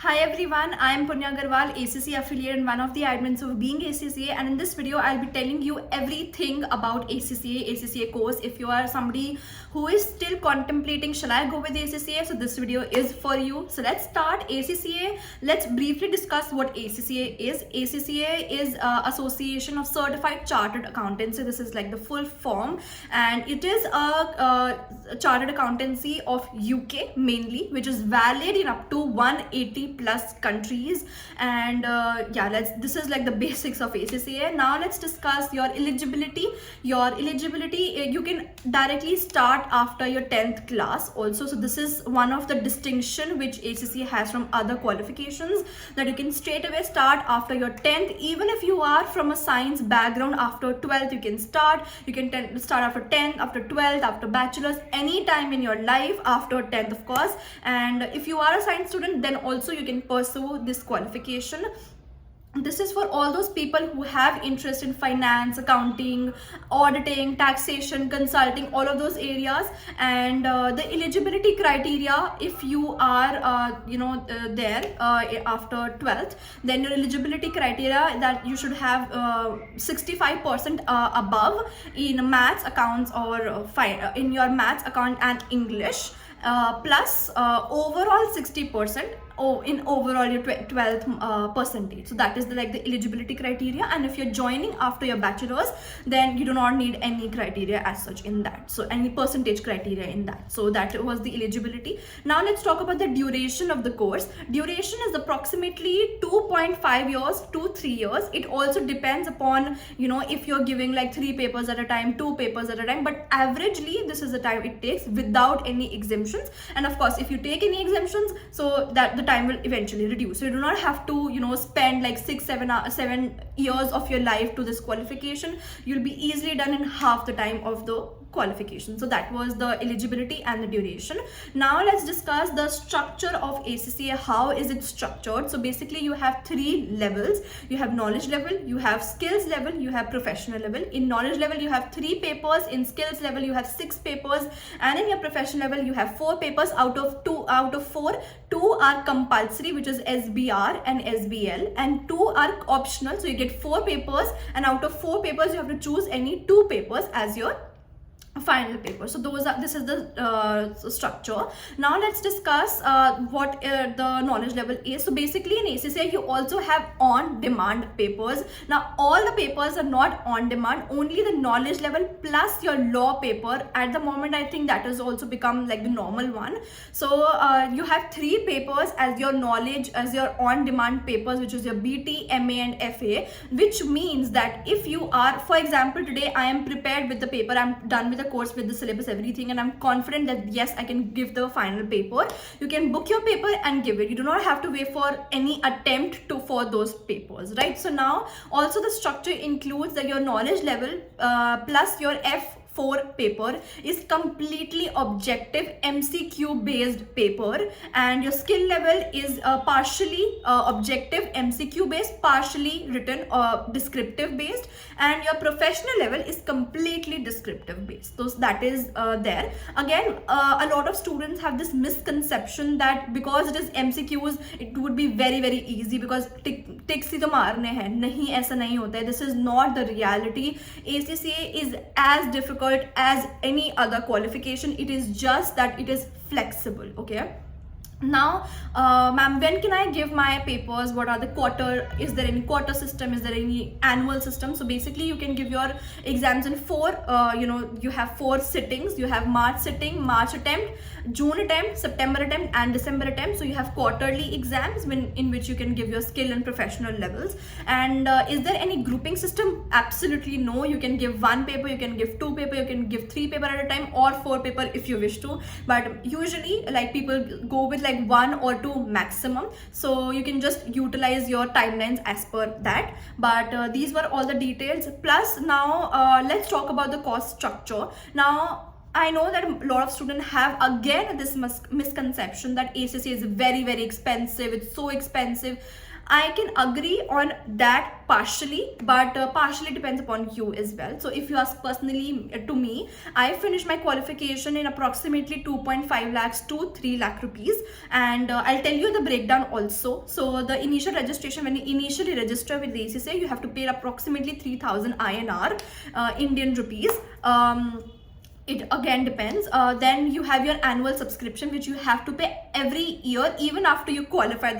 Hi everyone, I am Punya Agarwal, ACCA affiliate and one of the admins of Being ACCA, and in this video I'll be telling you everything about ACCA course. If you are somebody who is still contemplating shall I go with ACCA, so this video is for you. So let's start ACCA. Let's briefly discuss what ACCA is. ACCA is Association of Certified Chartered Accountants. So this is like the full form, and it is a chartered accountancy of UK mainly, which is valid in up to 180 plus countries. And this is like the basics of ACCA. Now let's discuss your eligibility. You can directly start after your 10th class also. So this is one of the distinction which ACCA has from other qualifications, that you can straight away start after your 10th. Even if you are from a science background, after 12th you can start. You can start after 10th, after 12th, after bachelor's, any time in your life after 10th, of course. And if you are a science student, then also you can pursue this qualification. This is for all those people who have interest in finance, accounting, auditing, taxation, consulting, all of those areas. And the eligibility criteria, if you are there after 12th, then your eligibility criteria that you should have 65% above in maths, accounts, or in your maths, account and English, plus overall 60% in overall your 12th percentage. So that is the eligibility criteria. And if you're joining after your bachelor's, then you do not need any criteria as such in that, so any percentage criteria in that. So that was the eligibility. Now let's talk about the duration of the course. Duration is approximately 2.5 years to 3 years. It also depends upon, if you're giving like 3 papers at a time, 2 papers at a time, but averagely this is the time it takes without any exemptions. And of course, if you take any exemptions, so that the time will eventually reduce. So you do not have to spend like 7 years of your life to this qualification. You'll be easily done in half the time of the qualification. So that was the eligibility and the duration. Now let's discuss the structure of ACCA. How is it structured? So basically you have 3 levels. You have knowledge level, you have skills level, you have professional level. In knowledge level you have 3 papers, in skills level you have 6 papers, and in your professional level you have 4 papers. Out of 4, 2 are compulsory, which is SBR and SBL, and 2 are optional. So you get 4 papers, and out of 4 papers you have to choose any 2 papers as your final paper. So this is the structure. Now let's discuss what the knowledge level is. So basically in ACCA you also have on demand papers. Now all the papers are not on demand, only the knowledge level plus your law paper. At the moment I think that has also become like the normal one. So you have 3 papers as your knowledge, as your on demand papers, which is your BT, MA and FA, which means that if you are, for example, today I am prepared with the paper, I'm done with the course, with the syllabus, everything, and I'm confident that yes, I can give the final paper. You can book your paper and give it. You do not have to wait for any attempt for those papers, right? So now also the structure includes that your knowledge level plus your F4 paper is completely objective MCQ based paper, and your skill level is partially objective MCQ based, partially written descriptive based, and your professional level is completely descriptive based. So that is there. Again, a lot of students have this misconception that because it is MCQs it would be very very easy because ticks ही तो मारने हैं. नहीं, ऐसा नहीं होता है. This is not the reality. ACCA is as difficult as any other qualification. It is just that it is flexible. Okay. Now ma'am, when can I give my papers? What are the quarter? Is there any quarter system? Is there any annual system? So basically you can give your exams in 4 you have 4 sittings. You have March sitting, March attempt, June attempt, September attempt and December attempt. So you have quarterly exams in which you can give your skill and professional levels. And is there any grouping system? Absolutely no. You can give 1 paper, you can give 2 paper, you can give 3 paper at a time, or 4 paper if you wish to. But usually like people go with like 1 or 2 maximum. So you can just utilize your timelines as per that. But these were all the details. Plus now let's talk about the cost structure. Now I know that a lot of students have again this misconception that ACCA is very very expensive. It's so expensive. I can agree on that partially, but partially depends upon you as well. So if you ask personally to me, I finished my qualification in approximately 2.5 lakhs to 3 lakh rupees, and I'll tell you the breakdown also. So the initial registration, when you initially register with the ACCA, you have to pay approximately 3000 INR, Indian rupees. It again depends. Then you have your annual subscription, which you have to pay every year, even after you qualify,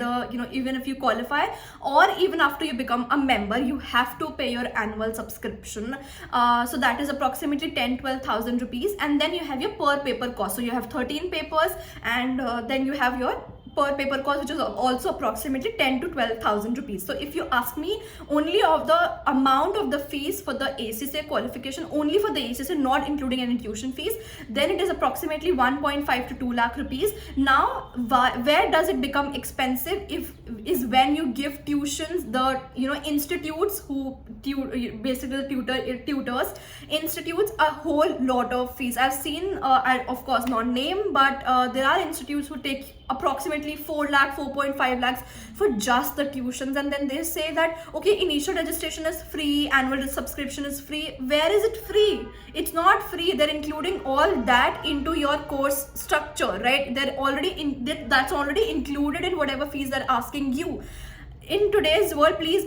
even if you qualify, or even after you become a member, you have to pay your annual subscription. So that is approximately 10-12,000 rupees. And then you have your per paper cost. So you have 13 papers, and then you have your per paper cost, which is also approximately 10 to 12,000 rupees. So if you ask me, only of the amount of the fees for the ACCA qualification, only for the ACCA, not including any tuition fees, then it is approximately 1.5 to 2 lakh rupees. Now, where does it become expensive? Is when you give tuitions, the institutes who basically tutors institutes a whole lot of fees. I've seen, I of course not name, but there are institutes who take approximately 4 lakh, 4.5 lakhs for just the tuitions, and then they say that okay, initial registration is free, annual subscription is free. Where is it free? It's not free. They're including all that into your course structure, right? They're already that's already included in whatever fees they're asking you. In today's world, please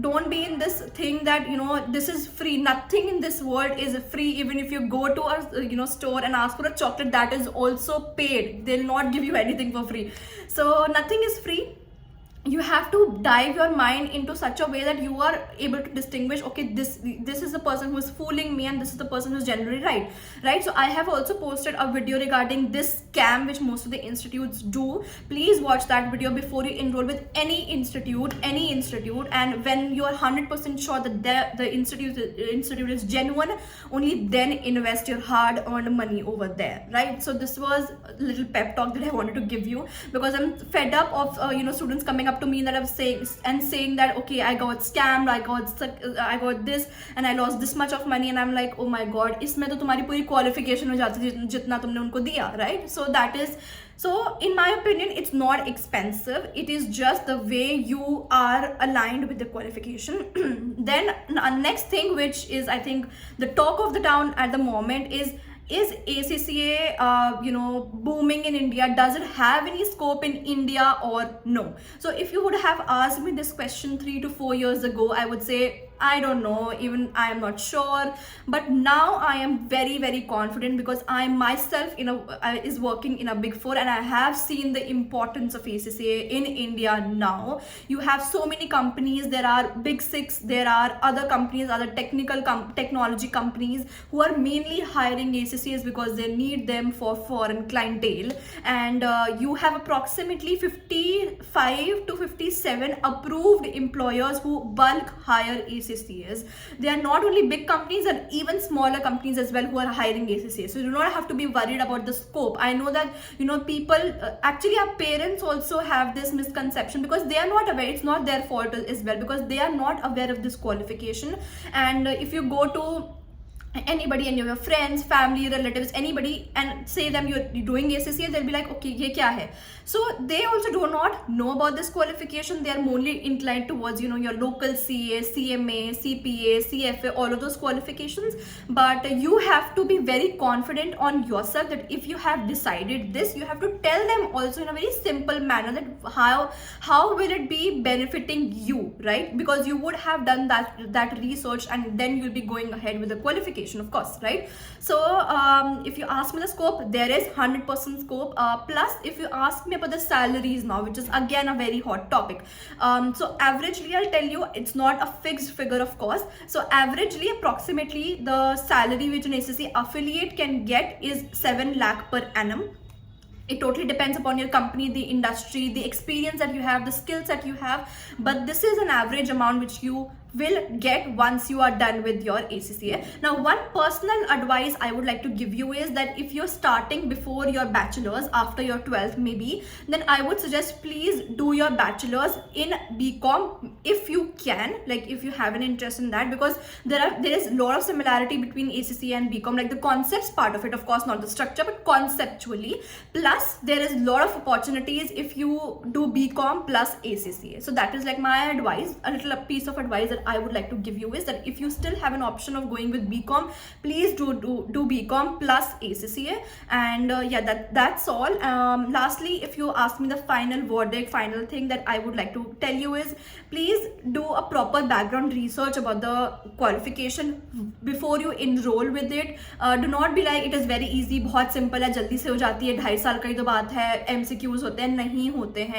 don't be in this thing that this is free. Nothing in this world is free. Even if you go to a store and ask for a chocolate, that is also paid. They'll not give you anything for free. So nothing is free. You have to dive your mind into such a way that you are able to distinguish, okay, this is the person who is fooling me, and this is the person who's generally right? So I have also posted a video regarding this scam which most of the institutes do. Please watch that video before you enroll with any institute, and when you are 100% sure that the institute is genuine, only then invest your hard-earned money over there, right? So this was a little pep talk that I wanted to give you, because I'm fed up of students coming up to me that I'm saying that okay, I got scammed, I got this, and I lost this much of money, and I'm like, oh my god, इसमें तो तुम्हारी पूरी qualification हो जाती है जितना तुमने उनको दिया, right? So in my opinion, it's not expensive. It is just the way you are aligned with the qualification. Then next thing, which is I think the talk of the town at the moment, is ACCA booming in India? Does it have any scope in India or no? So if you would have asked me this question 3 to 4 years ago, I would say I don't know, even I am not sure. But now I am very, very confident, because I myself is working in a Big Four, and I have seen the importance of ACCA in India now. You have so many companies. There are Big Six, there are other companies, other technology companies who are mainly hiring ACCAs because they need them for foreign clientele. And you have approximately 55 to 57 approved employers who bulk hire ACCAs. They are not only big companies, and even smaller companies as well who are hiring ACCA. So you do not have to be worried about the scope. I know that people actually, our parents also have this misconception, because they are not aware. It's not their fault as well, because they are not aware of this qualification. And if you go to anybody, and your friends, family, relatives, anybody, and say them you're doing ACCA, they'll be like, okay, ye kya hai? So they also do not know about this qualification. They are mainly inclined towards your local CA, CMA, CPA, CFA, all of those qualifications. But you have to be very confident on yourself that if you have decided this, you have to tell them also in a very simple manner that how will it be benefiting you, right? Because you would have done that research, and then you'll be going ahead with the qualification, of course, right? So if you ask me the scope, there is 100% scope. Plus, if you ask me about the salaries now, which is again a very hot topic, so averagely, I'll tell you, it's not a fixed figure, of course. So averagely, approximately, the salary which an ACCA affiliate can get is 7 lakh per annum. It totally depends upon your company, the industry, the experience that you have, the skills that you have. But this is an average amount which you will get once you are done with your ACCA. Now, one personal advice I would like to give you is that if you're starting before your bachelor's, after your 12th maybe, then I would suggest please do your bachelor's in BCom if you can, like if you have an interest in that, because there is a lot of similarity between ACCA and BCom, like the concepts part of it, of course not the structure, but conceptually. Plus there is a lot of opportunities if you do BCom plus ACCA. So that is like my advice, a little piece of advice that I would like to give you is that if you still have an option of going with BCom, please do BCom plus ACCA. And yeah, that's all. Lastly, if you ask me the final verdict, final thing that I would like to tell you is please do a proper background research about the qualification before you enroll with it. Do not be like it is very easy, बहुत simple है, जल्दी से हो जाती है, 2.5 साल का ही तो बात है, MCQs होते हैं, नहीं होते हैं.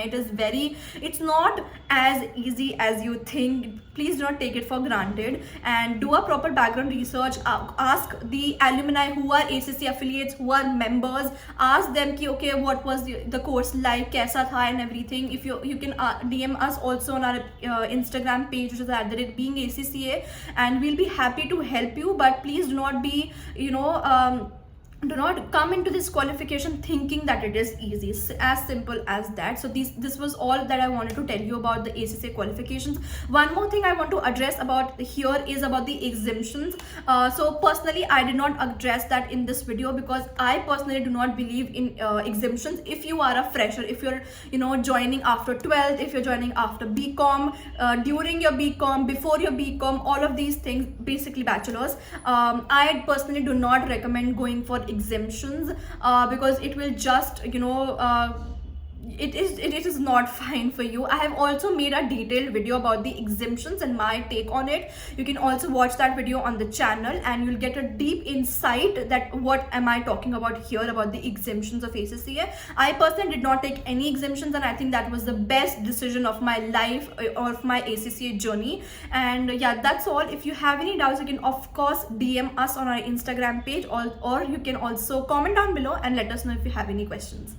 It's not as easy as you think. Please do not take it for granted and do a proper background research. Ask the alumni who are ACCA affiliates, who are members. Ask them ki, okay, what was the course like, kaisa tha and everything. If you can DM us also on our Instagram page, which is @beingACCA, and we'll be happy to help you. But please do not be, do not come into this qualification thinking that it is easy. It's as simple as that. So this was all that I wanted to tell you about the ACCA qualifications. One more thing I want to address about here is about the exemptions. So personally I did not address that in this video because I personally do not believe in exemptions. If you are a fresher, if you're joining after 12th, if you're joining after BCom, during your BCom, before your BCom, all of these things, basically bachelors, I personally do not recommend going for exemptions because it will just it is not fine for you. I have also made a detailed video about the exemptions and my take on it. You can also watch that video on the channel and you'll get a deep insight that what am I talking about here about the exemptions of ACCA. I personally did not take any exemptions and I think that was the best decision of my life or of my ACCA journey. And yeah, that's all. If you have any doubts, you can of course DM us on our Instagram page or you can also comment down below and let us know if you have any questions.